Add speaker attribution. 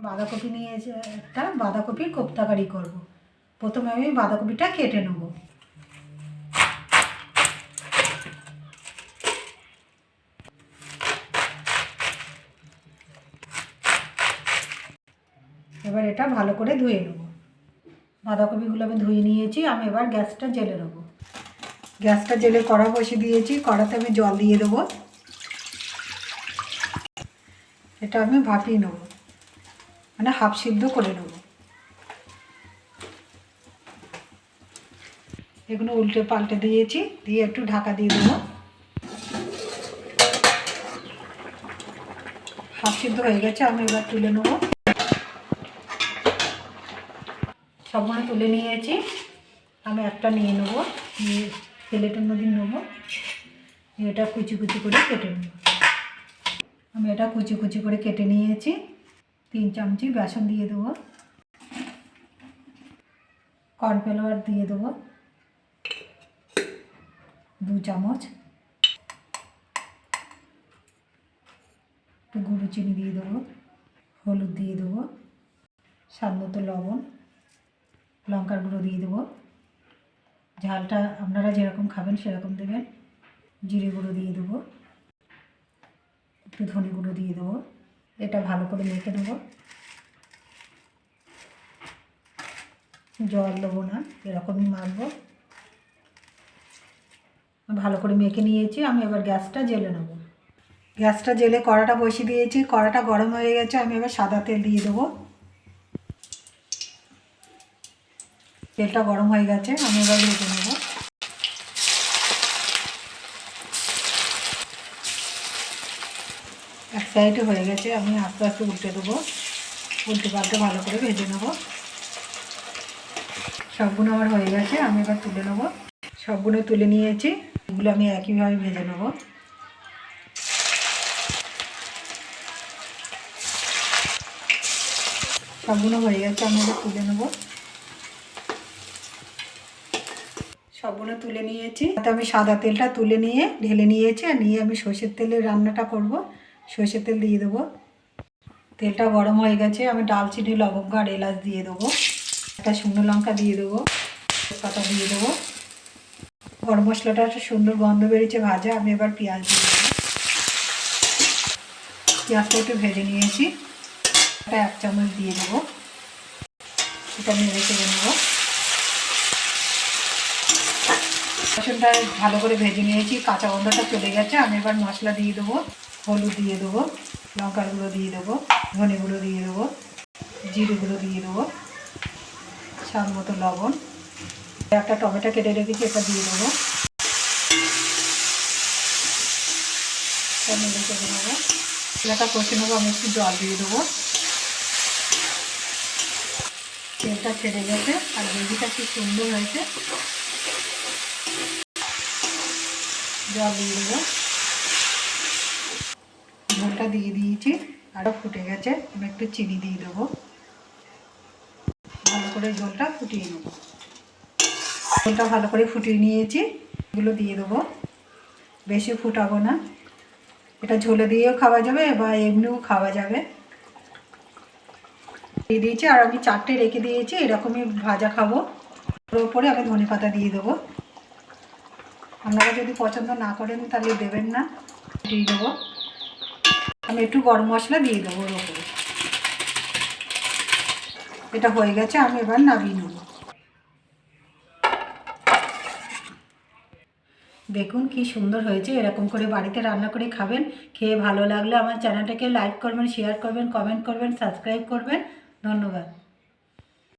Speaker 1: বাঁধাকপি নিয়ে একটা বাঁধাকপির কোপ্তাকারি করব। প্রথমে আমি বাঁধাকপিটা কেটে নেব। এবার এটা ভালো করে ধুয়ে নেব। বাঁধাকপিগুলো আমি ধুয়ে নিয়েছি। আমি এবার গ্যাসটা জ্বেলে নেব। গ্যাসটা জ্বেলে কড়া বসিয়ে দিয়েছি। কড়াতে আমি জল দিয়ে দেবো। এটা আমি ভাপিয়ে নেব, মানে হাফ সিদ্ধ করে নেব। এগুলো উল্টে পাল্টে দিয়েছি, দিয়ে একটু ঢাকা দিয়ে দেবো। হাফ সিদ্ধ হয়ে গেছে, আমি এবার তুলে নেব। সবগুলো তুলে নিয়েছি। আমি একটা নিয়ে নেবো, নিয়ে প্লেটের মধ্যে নেবো। এটা কুচি কুচি করে কেটে নেব। আমি এটা কুচি কুচি করে কেটে নিয়েছি। 3 চামচি বেসন দিয়ে দেবো। কর্নফ্লাওয়ার দিয়ে দেবো 2 চামচ। একটু গুঁড়ো চিনি দিয়ে দেবো। হলুদ দিয়ে দেবো, স্বাদ মতো লবণ, লঙ্কার গুঁড়ো দিয়ে দেবো। ঝালটা আপনারা যেরকম খাবেন সেরকম দেবেন। জিরে গুঁড়ো দিয়ে দেবো, একটু ধনে গুঁড়ো দিয়ে দেবো। এটা ভালো করে মেখে নেব। জল দেবো না, এরকমই মাখবো। ভালো করে মেখে নিয়েছি। আমি এবার গ্যাসটা জ্বেলে নেব। গ্যাসটা জ্বেলে কড়াটা বসিয়ে দিয়েছি। কড়াটা গরম হয়ে গেছে। আমি এবার সাদা তেল দিয়ে দেবো। তেলটা গরম হয়ে গেছে, আমি এবার ভেজে নেব। এক সাইডে হয়ে গেছে, আমি আস্তে আস্তে উল্টে দেবো। উল্টে পাল্টে ভালো করে ভেজে নেব। সবগুলো আমার হয়ে গেছে, আমি এবার তুলে নেব। সবগুলো তুলে নিয়েছি। এগুলো আমি একইভাবে ভেজে নেব। সবগুলো হয়ে গেছে, আমি এবার তুলে নেব। সবগুলো তুলে নিয়েছি। তাতে আমি সাদা তেলটা তুলে নিয়ে ঢেলে নিয়েছি। আর নিয়ে আমি সর্ষের তেলে রান্নাটা করব। সর্ষের তেল দিয়ে দেবো। তেলটা গরম হয়ে গেছে, আমি দারচিনি, লবঙ্গ আর এলাচ দিয়ে দেবো। একটা শুকনো লঙ্কা দিয়ে দেবো, তেজপাতা দিয়ে দেবো। গরম মশলাটা একটা সুন্দর গন্ধ বেরিয়েছে ভাজা। আমি এবার পেঁয়াজ দিয়ে দেবো। পেঁয়াজটা একটু ভেজে নিয়েছি। এটা 1 চামচ দিয়ে দেবো। এটা নেড়ে চেড়ে নেবো। রসুনটা ভালো করে ভেজে নিয়েছি, কাঁচা গন্ধটা চলে গেছে। আমি এবার মশলা দিয়ে দেবো। হলুদ দিয়ে দেবো, লঙ্কার গুঁড়ো দিয়ে দেবো, ধনে গুঁড়ো দিয়ে দেবো, জিরে গুঁড়ো দিয়ে দেবো, স্বাদ মতো লবণ। একটা টমেটো কেটে রেখেছি, এটা দিয়ে দেবো। এটা নেড়ে চেড়ে নেবো। মশলাটা কষে নেবো। আমি একটু জল দিয়ে দেবো। তেলটা ছেড়ে গেছে আর গ্রেভিটা খুব সুন্দর হয়েছে। জল দিয়ে দেবো। ঝোলটা দিয়ে দিয়েছি, আরও ফুটে গেছে। আমি একটু চিনি দিয়ে দেবো। ভালো করে ঝোলটা ফুটিয়ে নেব। ঝোলটা ভালো করে ফুটিয়ে নিয়েছি। এগুলো দিয়ে দেবো। বেশি ফুটাবো না। এটা ঝোলে দিয়েও খাওয়া যাবে বা এমনিও খাওয়া যাবে। দিয়ে দিয়েছি। আর আমি 4টে রেখে দিয়েছি, এরকমই ভাজা খাবো। ওর উপরে আমি ধনেপাতা দিয়ে দেবো। আপনারা যদি পছন্দ না করেন তাহলে দেবেন না। দিয়ে দেবো। আমি একটু গরম মশলা দিয়ে দেবো ওর উপরে। এটা হয়ে গেছে, আমি এবার নামিয়ে নেব। দেখুন কি সুন্দর হয়েছে। এরকম করে বাড়িতে রান্না করে খাবেন। খেয়ে ভালো লাগলে আমার চ্যানেলটাকে লাইক করবেন, শেয়ার করবেন, কমেন্ট করবেন, সাবস্ক্রাইব করবেন। ধন্যবাদ।